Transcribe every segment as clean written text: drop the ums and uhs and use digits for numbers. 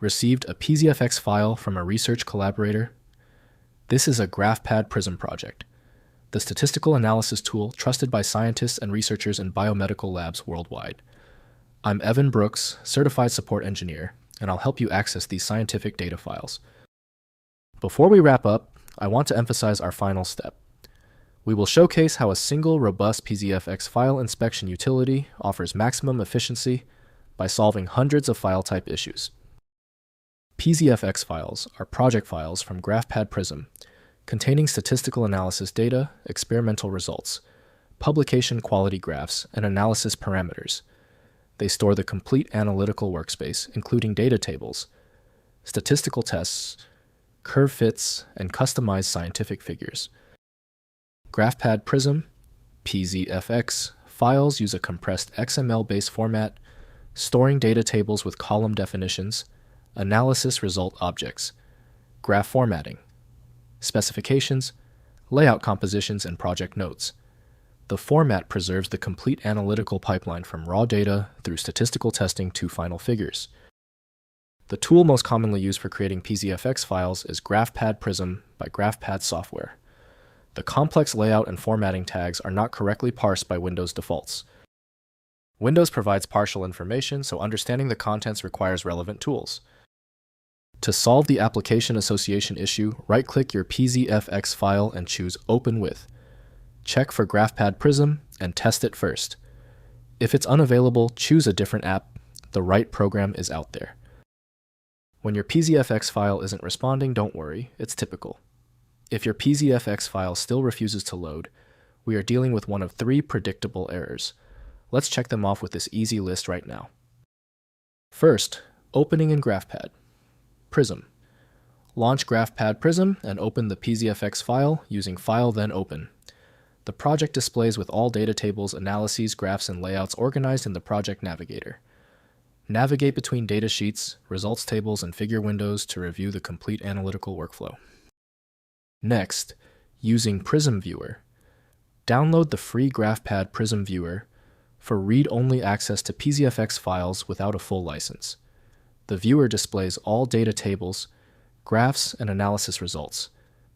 Received a PZFX file from a research collaborator. This is a GraphPad Prism project, the statistical analysis tool trusted by scientists and researchers in biomedical labs worldwide. I'm Evan Brooks, Certified Support Engineer, and I'll help you access these scientific data files. Before we wrap up, I want to emphasize our final step. We will showcase how a single robust PZFX file inspection utility offers maximum efficiency by solving hundreds of file type issues. PZFX files are project files from GraphPad Prism, containing statistical analysis data, experimental results, publication quality graphs, and analysis parameters. They store the complete analytical workspace, including data tables, statistical tests, curve fits, and customized scientific figures. GraphPad Prism PZFX files use a compressed XML-based format, storing data tables with column definitions, analysis result objects, graph formatting, specifications, layout compositions, and project notes. The format preserves the complete analytical pipeline from raw data through statistical testing to final figures. The tool most commonly used for creating PZFX files is GraphPad Prism by GraphPad software. The complex layout and formatting tags are not correctly parsed by Windows defaults. Windows provides partial information, so understanding the contents requires relevant tools. To solve the application association issue, right-click your PZFX file and choose Open With. Check for GraphPad Prism and test it first. If it's unavailable, choose a different app. The right program is out there. When your PZFX file isn't responding, don't worry, it's typical. If your PZFX file still refuses to load, we are dealing with one of 3 predictable errors. Let's check them off with this easy list right now. First, opening in GraphPad Prism. Launch GraphPad Prism and open the PZFX file using File then Open. The project displays with all data tables, analyses, graphs, and layouts organized in the Project Navigator. Navigate between data sheets, results tables, and figure windows to review the complete analytical workflow. Next, using Prism Viewer. Download the free GraphPad Prism Viewer for read-only access to PZFX files without a full license. The viewer displays all data tables, graphs, and analysis results,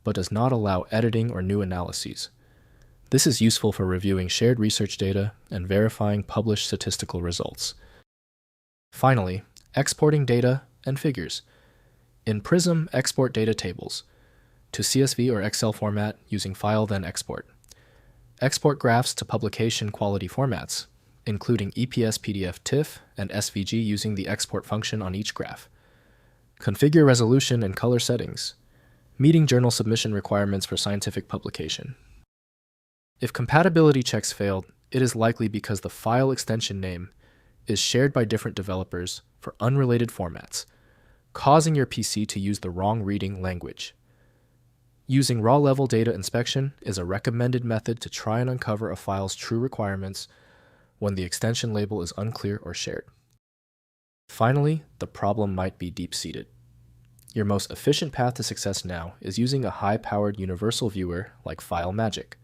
but does not allow editing or new analyses. This is useful for reviewing shared research data and verifying published statistical results. Finally, exporting data and figures. In Prism, export data tables to CSV or Excel format using File then Export. Export graphs to publication quality formats, including EPS, PDF, TIFF, and SVG using the export function on each graph. Configure resolution and color settings, meeting journal submission requirements for scientific publication. If compatibility checks failed, it is likely because the file extension name is shared by different developers for unrelated formats, causing your PC to use the wrong reading language. Using raw-level data inspection is a recommended method to try and uncover a file's true requirements when the extension label is unclear or shared. Finally, the problem might be deep-seated. Your most efficient path to success now is using a high-powered universal viewer like FileMagick.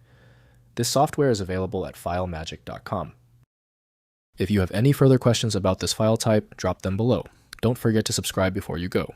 This software is available at filemagick.com. If you have any further questions about this file type, drop them below. Don't forget to subscribe before you go.